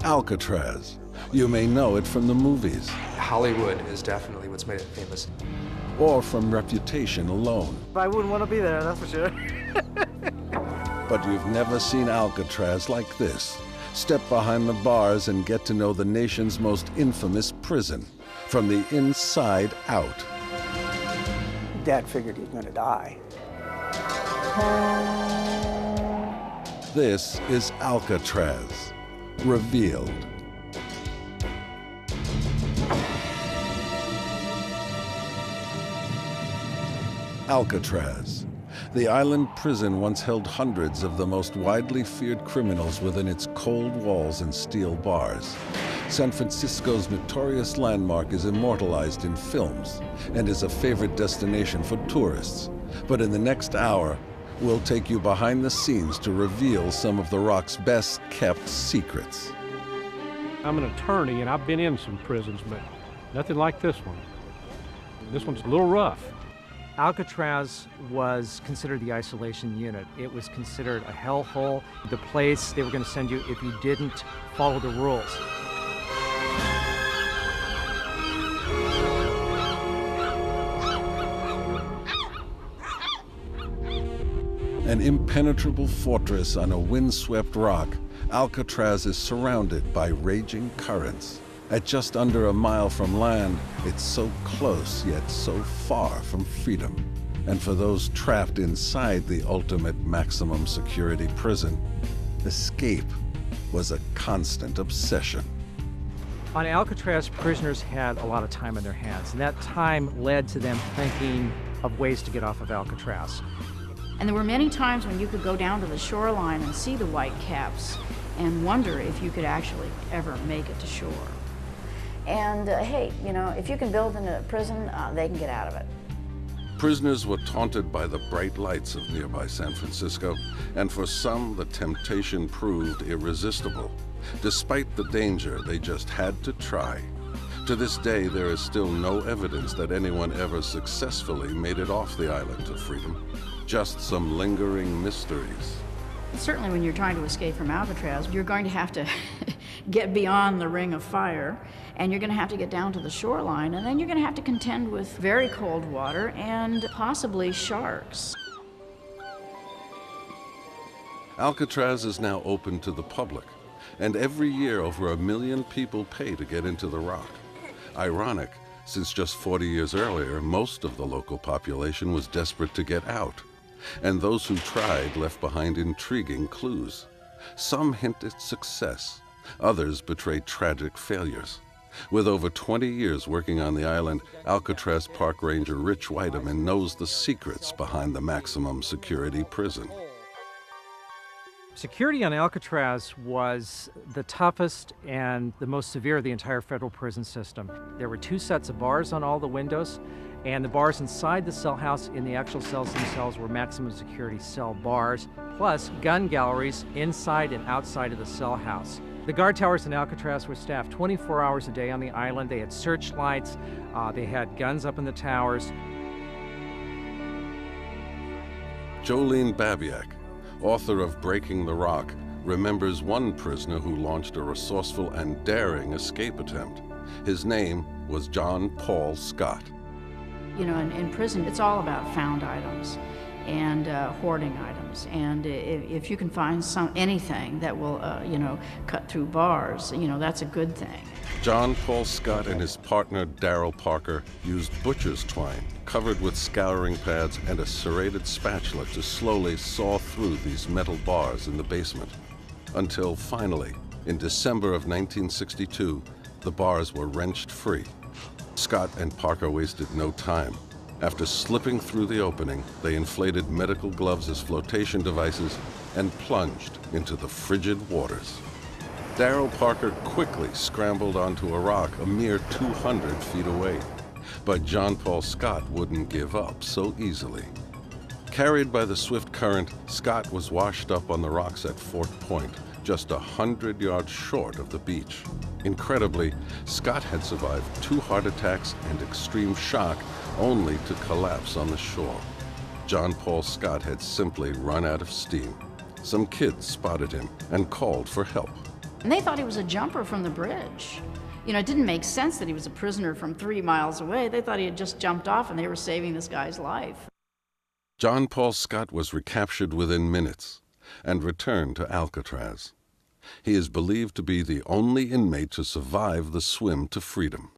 Alcatraz. You may know it from the movies. Hollywood is definitely what's made it famous. Or from reputation alone. I wouldn't want to be there, that's for sure. But you've never seen Alcatraz like this. Step behind the bars and get to know the nation's most infamous prison, from the inside out. Dad figured he was going to die. This is Alcatraz, revealed. Alcatraz. The island prison once held hundreds of the most widely feared criminals within its cold walls and steel bars. San Francisco's notorious landmark is immortalized in films and is a favorite destination for tourists. But in the next hour, we'll take you behind the scenes to reveal some of the Rock's best-kept secrets. I'm an attorney, and I've been in some prisons, but nothing like this one. This one's a little rough. Alcatraz was considered the isolation unit. It was considered a hellhole, the place they were going to send you if you didn't follow the rules. An impenetrable fortress on a windswept rock, Alcatraz is surrounded by raging currents. At just under a mile from land, it's so close yet so far from freedom. And for those trapped inside the ultimate maximum security prison, escape was a constant obsession. On Alcatraz, prisoners had a lot of time on their hands, and that time led to them thinking of ways to get off of Alcatraz. And there were many times when you could go down to the shoreline and see the white caps and wonder if you could actually ever make it to shore. And hey, you know, if you can build in a prison, they can get out of it. Prisoners were taunted by the bright lights of nearby San Francisco, and for some, the temptation proved irresistible. Despite the danger, they just had to try. To this day, there is still no evidence that anyone ever successfully made it off the island to freedom. Just some lingering mysteries. Certainly when you're trying to escape from Alcatraz, you're going to have to get beyond the ring of fire, and you're going to have to get down to the shoreline, and then you're going to have to contend with very cold water and possibly sharks. Alcatraz is now open to the public, and every year over 1 million people pay to get into the Rock. Ironic, since just 40 years earlier, most of the local population was desperate to get out. And those who tried left behind intriguing clues. Some hint at success, others betray tragic failures. With over 20 years working on the island, Alcatraz Park Ranger Rich Whiteman knows the secrets behind the maximum security prison. Security on Alcatraz was the toughest and the most severe of the entire federal prison system. There were 2 sets of bars on all the windows, and the bars inside the cell house in the actual cells themselves were maximum security cell bars, plus gun galleries inside and outside of the cell house. The guard towers in Alcatraz were staffed 24 hours a day on the island. They had searchlights, they had guns up in the towers. Jolene Babiak, author of Breaking the Rock, remembers one prisoner who launched a resourceful and daring escape attempt. His name was John Paul Scott. You know, in prison, it's all about found items and hoarding items. And if you can find anything that will, you know, cut through bars, you know, that's a good thing. John Paul Scott and his partner, Daryl Parker, used butcher's twine, covered with scouring pads and a serrated spatula to slowly saw through these metal bars in the basement. Until finally, in December of 1962, the bars were wrenched free. Scott and Parker wasted no time. After slipping through the opening, they inflated medical gloves as flotation devices and plunged into the frigid waters. Daryl Parker quickly scrambled onto a rock a mere 200 feet away. But John Paul Scott wouldn't give up so easily. Carried by the swift current, Scott was washed up on the rocks at Fort Point, just 100 yards short of the beach. Incredibly, Scott had survived 2 heart attacks and extreme shock, only to collapse on the shore. John Paul Scott had simply run out of steam. Some kids spotted him and called for help. And they thought he was a jumper from the bridge. You know, it didn't make sense that he was a prisoner from 3 miles away. They thought he had just jumped off and they were saving this guy's life. John Paul Scott was recaptured within minutes and returned to Alcatraz. He is believed to be the only inmate to survive the swim to freedom.